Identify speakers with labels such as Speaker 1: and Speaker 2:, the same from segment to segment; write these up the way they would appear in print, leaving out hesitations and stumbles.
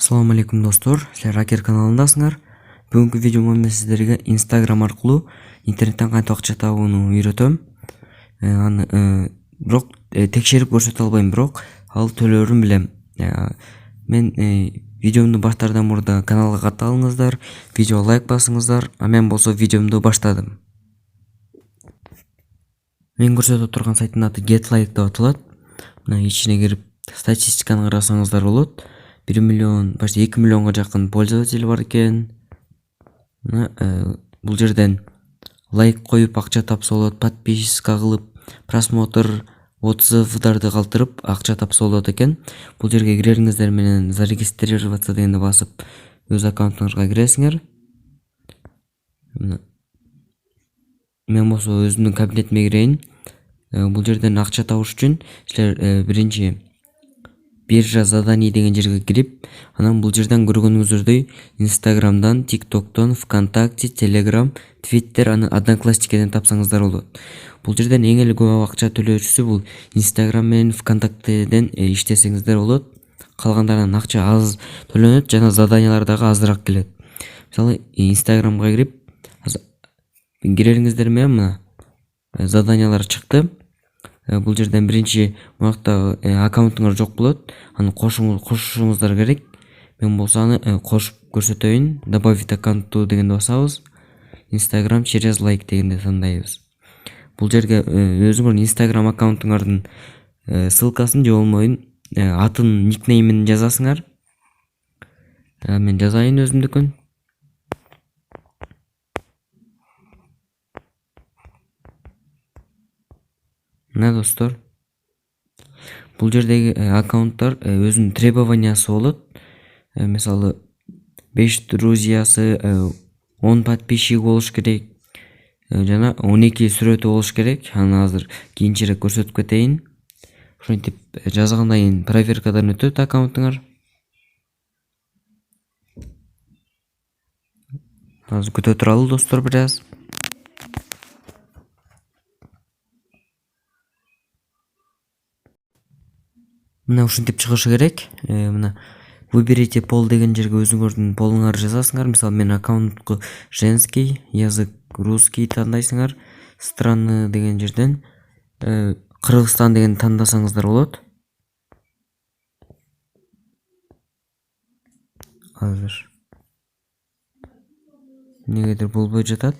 Speaker 1: Assalamu alaikum достор, силер Акер каналындасыңар. Бүгүнкү видеомда мен сиздерге Instagram аркылуу интернеттен кантип акча табууну үйрөтөм. Аны бирок текшерип көрсөтө албайм, бирок ал төлөөрүн билем. Мен видеомду баштаардан мурда каналга катталыңыздар, видео лайк басыңыздар. Мен болсо видеомду баштадым. Мен көрсөтүп турган сайттын аты GetLike деп аталат. Мына ичине кирип статистиканы карасаңыздар болот. 1 миллион, почти 2 миллионга жакын пользователь бар экен. Бул жерден лайк коюп акча тапса болот, подписка кылып, просмотр, отзывдарды калтырып акча тапса болот экен. Бул жерге кирериңиздер менен зарегистрироваться дегенди басып, өз аккаунтуңузга киресиңер. Мен болсо өзүмдүн кабинетиме кирейин. Бул жерден акча табыш үчүн силер биринчи биржа заданий деген жерге кирип, анан бул жерден көргөнүңүздөрдөй Instagram'дан, TikTok'тон, ВКонтакте, Telegram, Twitter, аны Одноклассникеден тапсаңыздар болот. Бул жерден эң эле көп акча төлөөчүсү бул Instagram менен ВКонтактеден иштесеңиздер болот. Калгандарынан акча аз төлөнөт жана заданиялар дагы азыраак келет. Мисалы, Instagram'га кирип, кирериңиздер менен мына заданиялар чыкты. Бул жерден биринчи муракта аккаунтуңар жок болот. Аны кошушуңуздар керек. Мен болсо аны кошуп көрсөтөйүн. Добавить аккаунту дегенди басабыз. Instagram через лайк дегенди тандайбыз. Бул жерге өзүңөрдүн Instagram аккаунтуңардын ссылкасын же болбойбу атын, никнеймин жазасыңар. Мен жазайын өзүмдүкүн. Мына достор, бул жердеги аккаунттар өзүнүн требованиясы болот. Мисалы 5 друзьясы, 10 подписчиги болуш керек жана 12 сүрөтү болуш керек. Аны азыр кийинчерээк көрсөтүп кетейин. Ошентип жазгандан кийин проверкадан өтөт аккаунтуңар. Азыр күтө туралы достор бир аз. Мына ушинтип чыгышы керек. Мына выберите пол деген жерге өзүңөрдүн полуңарды жазасыңар. Мисалы, мен аккаунтку женский, язык русский тандайсыңар. Страны деген жерден Кыргызстан деген тандасаңыздар болот. Азыр негедир болбой жатат.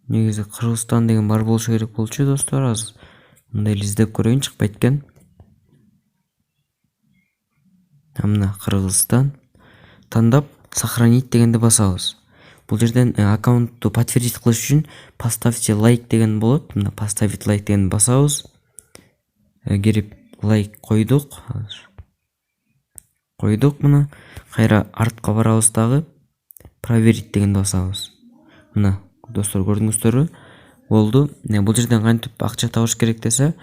Speaker 1: Негизи Кыргызстан деген бар болушу керек болчу достор. Азыр мындай издеп көрөйүн, чыкпайт экен. Мына Кыргызстан тандап сохранить дегенди басабыз. Бул жерден аккаунтту подтвердить кылыш үчүн поставьте лайк деген болот. Мына поставить лайк дегенди басабыз. Кирип лайк койдук. Мына кайра артка барабыз дагы. Проверить дегенди басабыз. Мына достор, көрдүңүздөрбү? Болду. Бул жерден кантип акча табыш керек десе,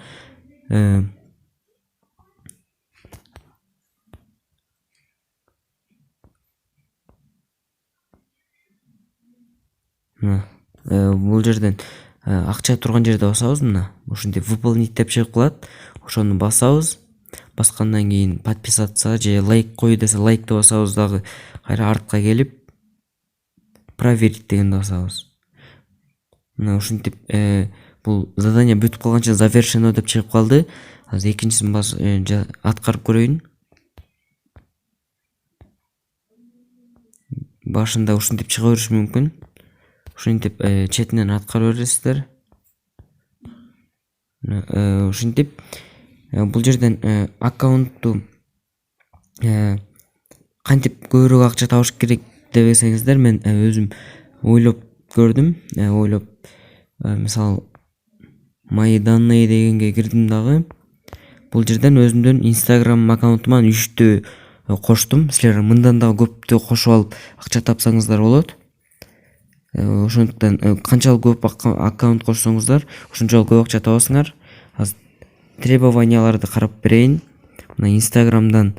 Speaker 1: бул жерден акча турган жерде басабыз. Мына ушинтип выполнить деп чыгып калат. Ошону басабыз. Баскандан кийин подписаться же лайк кой десе лайкты басабыз дагы. Кайра артка келип проверить дегенди басабыз. Мына ушинтип бул задание бүтүп калганча завершено деп чыгып калды. Азыр экинчисин аткарып көрөйүн. Башында ушинтип чыга бериши мүмкүн. Ушинтип четинен аткара бересиздер. Ушинтип бул жерден аккаунтту кантип көбүрөөк акча табыш керек дебесеңиздер, мен өзүм ойлоп көрдүм. Мисалы, мои данные дегенге кирдим дагы. Бул жерден өзүмдүн Instagram аккаунтума 3-тү коштум. Силер мындан дагы көптү кошуп алып акча тапсаңыздар болот. Ошондуктан канчалык көп аккаунт кошсоңуздар, ошончолук көп акча табасыңар. Азыр требованияларды карап берейин. Мына Instagram'дан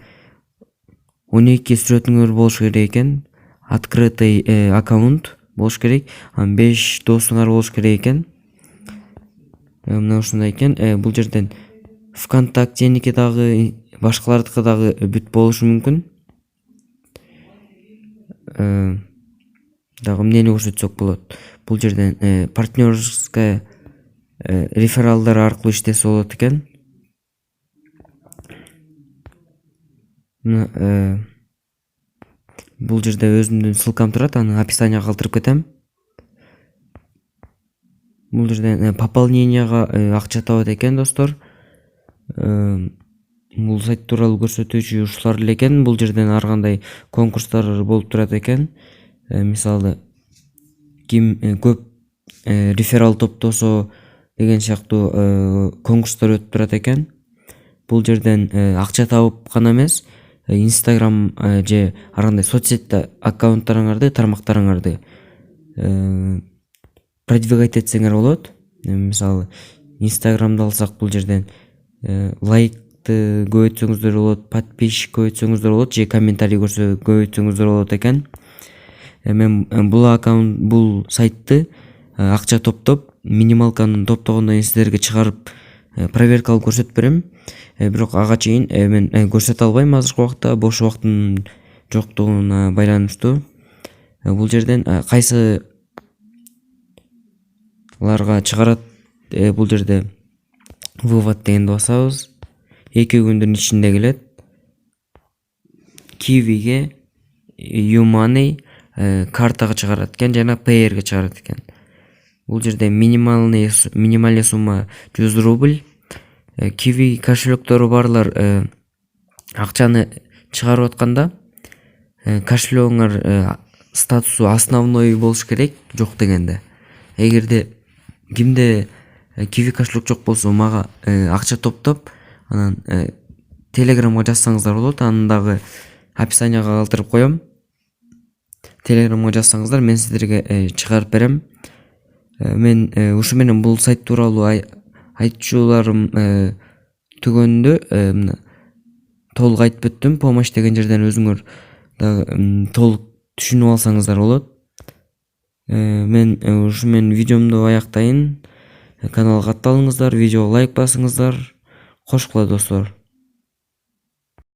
Speaker 1: 12 сүрөтүңөр болуш керек экен. Открытый аккаунт болуш керек. 5 досуңар болуш керек экен. мына ушундай экен. Бул жерден ВКонтактеники дагы, башкалардыкы дагы бүт болушу мүмкүн. Дагы эмнени көрсөтсөк болот? Бул жерден партнерская рефералдар аркылуу иштесе болот экен. Бул жерде өзүмдүн ссылкам турат, аны описанияга калтырып кетем. Бул жерден пополненияга акча табат экен достор. Бул сайт тууралуу көрсөтүүчү ушулар эле экен. Бул жерден ар кандай конкурстар болуп турат экен. Мисалы ким көп реферал топтосо деген сыяктуу конкурстар өтүп турат экен. Бул жерден акча табып гана эмес, Instagram же ар кандай соцсетте аккаунттарыңарды, тармактарыңарды продвигать этсеңер болот. Мисалы Instagram'ды алсак, бул жерден лайкты көбөйтсөңүздөр болот, подписчик көбөйтсөңүздөр болот же комментарий көбөйтсөңүздөр болот экен. Мен бул сайтты акча топтоп, минималканы топтогондон кийин сиздерге чыгарып проверкалап көрсөтүп берем. Бирок ага чейин мен көрсөтө албайм азыркы убакта, бош убактым жоктугуна байланыштуу. Бул жерден кайсы ларга чыгарат, бул жерде вывод дегенди басабыз. 2 күндүн ичинде келет. Kiwi'ге, YouMoney картага чыгарат экен жана Payer'ге чыгарат экен. Бул жерде минимальный сумма 100 рубль. Kiwi кошелектөрү барлар акчаны чыгарып атканда кошелегиңер статусу основной болуш керек, жок дегенде. Эгерде кимде Kiwi кошелек жок болсо, мага акча топтоп, анан Telegramга жазсаңыздар болот. Аны дагы описанияга калтырып коем. Telegramга жазсаңыздар, мен сиздерге чыгарып берем. Мен ушу менен бул сайт тууралуу айтчуларым түгөндө толук айтып өттүм. Помощь деген жерден өзүңөр толук түшүнүп алсаңыздар болот. Мен ушу менен видеомду аяктайын. Каналга катталыңыздар, видеого лайк басыңыздар. Кош кула достор.